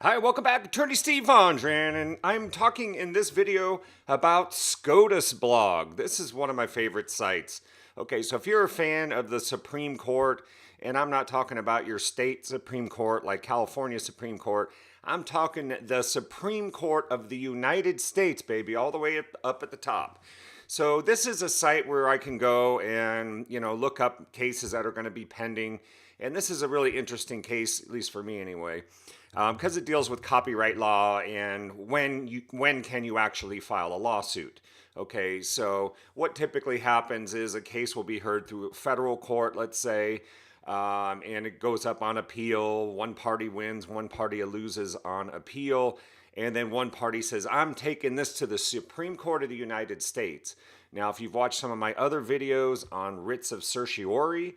Hi, welcome back. Attorney Steve Vondran, and I'm talking in this video about SCOTUS blog. This is one of my favorite sites. Okay, so if you're a fan of the Supreme Court, and I'm not talking about your state Supreme Court like California Supreme Court, I'm talking the Supreme Court of the United States, baby, all the way up at the top. So this is a site where I can go and, look up cases that are going to be pending. And this is a really interesting case, at least for me anyway, because it deals with copyright law and when can you actually file a lawsuit. Okay, so what typically happens is a case will be heard through federal court, let's say, and it goes up on appeal. One party wins, one party loses on appeal. And then one party says, I'm taking this to the Supreme Court of the United States. Now, if you've watched some of my other videos on writs of certiorari,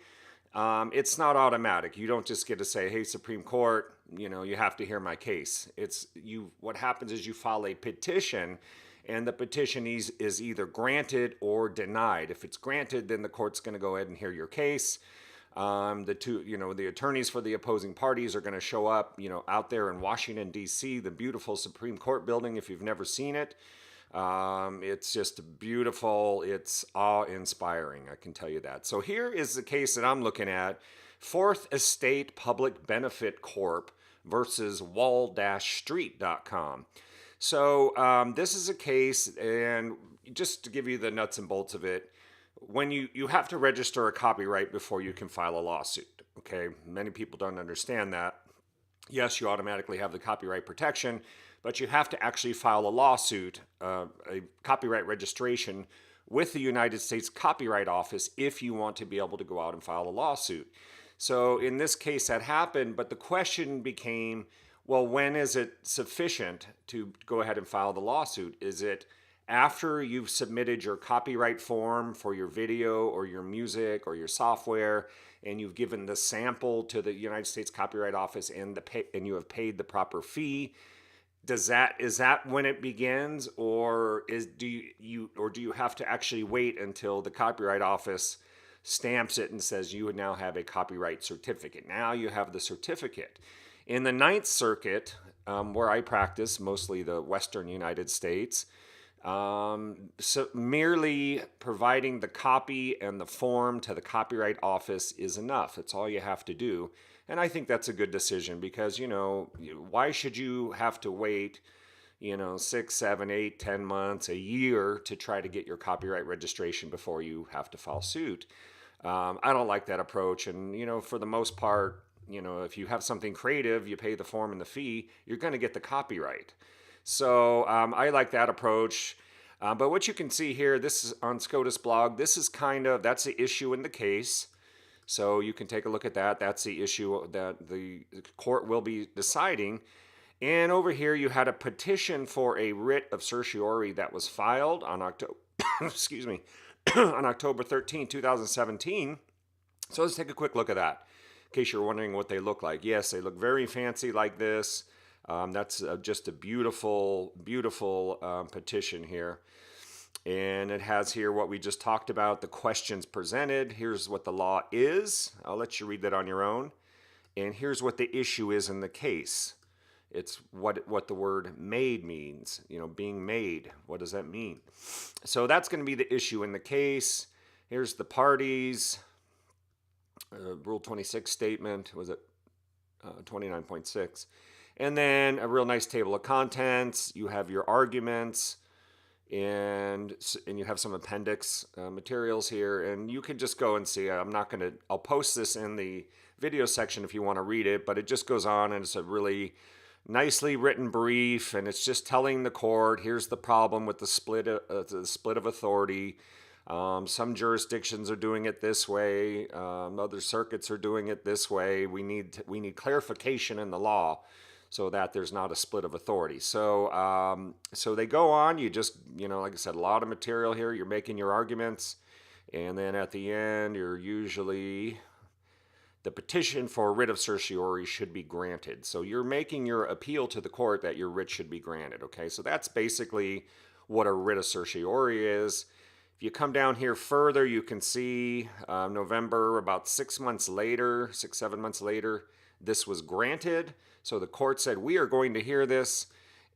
it's not automatic. You don't just get to say, hey, Supreme Court, you have to hear my case. What happens is you file a petition, and the petition is either granted or denied. If it's granted, then the court's going to go ahead and hear your case. The attorneys for the opposing parties are going to show up, out there in Washington, D.C., the beautiful Supreme Court building, if you've never seen it. It's just beautiful. It's awe-inspiring, I can tell you that. So here is the case that I'm looking at. Fourth Estate Public Benefit Corp versus wall-street.com. So this is a case, and just to give you the nuts and bolts of it, when you have to register a copyright before you can file a lawsuit. Okay, many people don't understand that. Yes, you automatically have the copyright protection, but you have to actually file a lawsuit, a copyright registration with the United States Copyright Office if you want to be able to go out and file a lawsuit. So in this case that happened, but the question became, well, when is it sufficient to go ahead and file the lawsuit? Is it after you've submitted your copyright form for your video or your music or your software, and you've given the sample to the United States Copyright Office and you have paid the proper fee? Is that when it begins, or do you have to actually wait until the Copyright Office stamps it and says you would now have a copyright certificate? Now you have the certificate. In the Ninth Circuit, where I practice, mostly the Western United States, so merely providing the copy and the form to the Copyright Office is enough. It's all you have to do. And I think that's a good decision because, why should you have to wait, 6, 7, 8, 10 months, a year to try to get your copyright registration before you have to file suit? I don't like that approach. And, for the most part, if you have something creative, you pay the form and the fee, you're going to get the copyright. So I like that approach. But what you can see here, this is on SCOTUS blog. This is that's the issue in the case. So you can take a look at that. That's the issue that the court will be deciding. And over here, you had a petition for a writ of certiorari that was filed on October, excuse me, on October 13, 2017. So let's take a quick look at that, in case you're wondering what they look like. Yes, they look very fancy like this. That's just a beautiful, beautiful petition here. And it has here what we just talked about, the questions presented. Here's what the law is. I'll let you read that on your own. And here's what the issue is in the case. It's what the word made means, being made. What does that mean? So that's going to be the issue in the case. Here's the parties. Rule 26 statement, was it 29.6? And then a real nice table of contents. You have your arguments, and you have some appendix materials here, and you can just go and see. I'll post this in the video section if you want to read it, but it just goes on, and it's a really nicely written brief, and it's just telling the court, here's the problem with the split of authority. Some jurisdictions are doing it this way. Other circuits are doing it this way. We need clarification in the law so that there's not a split of authority. So they go on. You just, like I said, a lot of material here. You're making your arguments. And then at the end, you're usually, the petition for a writ of certiorari should be granted. So you're making your appeal to the court that your writ should be granted. Okay, so that's basically what a writ of certiorari is. If you come down here further, you can see November, about 6 months later, 6, 7 months later, this was granted. So the court said, we are going to hear this.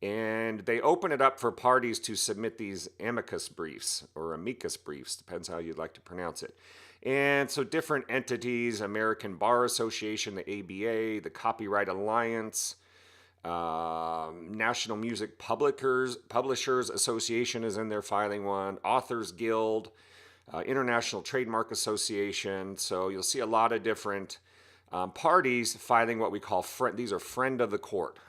And they open it up for parties to submit these amicus briefs, or amicus briefs, depends how you'd like to pronounce it. And so different entities, American Bar Association, the ABA, the Copyright Alliance, National Music Publishers Association is in there filing one, Authors Guild, International Trademark Association. So you'll see a lot of different parties filing what we call these are friend of the court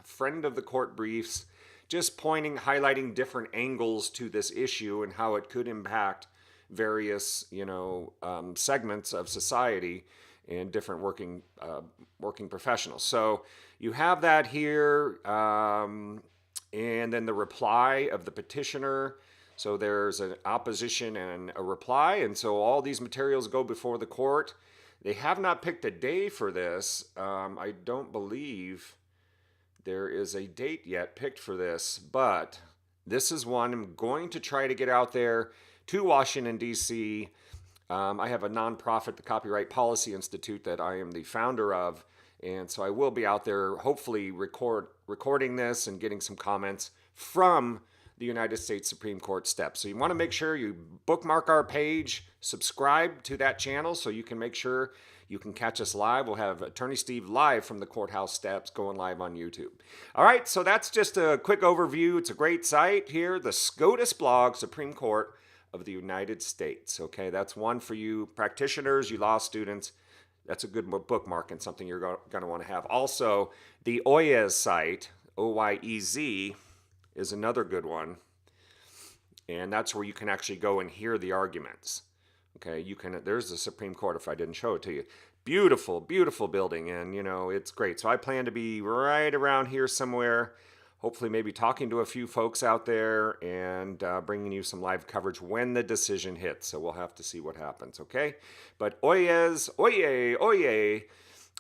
briefs, just highlighting different angles to this issue and how it could impact various, segments of society and different working professionals. So you have that here, and then the reply of the petitioner. So there's an opposition and a reply, and so all these materials go before the court. They have not picked a day for this. I don't believe there is a date yet picked for this, but this is one I'm going to try to get out there to Washington, D.C. I have a nonprofit, the Copyright Policy Institute, that I am the founder of, and so I will be out there hopefully recording this and getting some comments from the United States Supreme Court steps. So you want to make sure you bookmark our page, subscribe to that channel so you can make sure you can catch us live. We'll have Attorney Steve live from the courthouse steps going live on YouTube. All right, so that's just a quick overview. It's a great site here, the SCOTUS blog, Supreme Court of the United States. Okay, that's one for you practitioners, you law students. That's a good bookmark and something you're going to want to have. Also, the OYEZ site, OYEZ, is another good one. And that's where you can actually go and hear the arguments. Okay, there's the Supreme Court if I didn't show it to you. Beautiful, beautiful building, and it's great. So I plan to be right around here somewhere, hopefully maybe talking to a few folks out there and bringing you some live coverage when the decision hits. So we'll have to see what happens, okay? But OYEZ,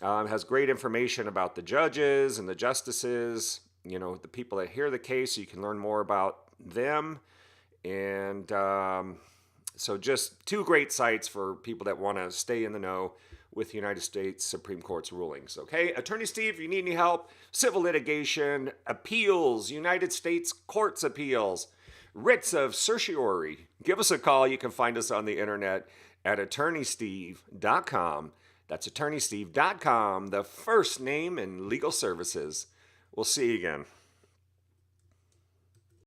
has great information about the judges and the justices, the people that hear the case, so you can learn more about them. And so just two great sites for people that want to stay in the know with the United States Supreme Court's rulings. Okay, Attorney Steve, if you need any help, civil litigation, appeals, United States courts appeals, writs of certiorari, give us a call. You can find us on the internet at attorneysteve.com. That's attorneysteve.com, the first name in legal services. We'll see you again.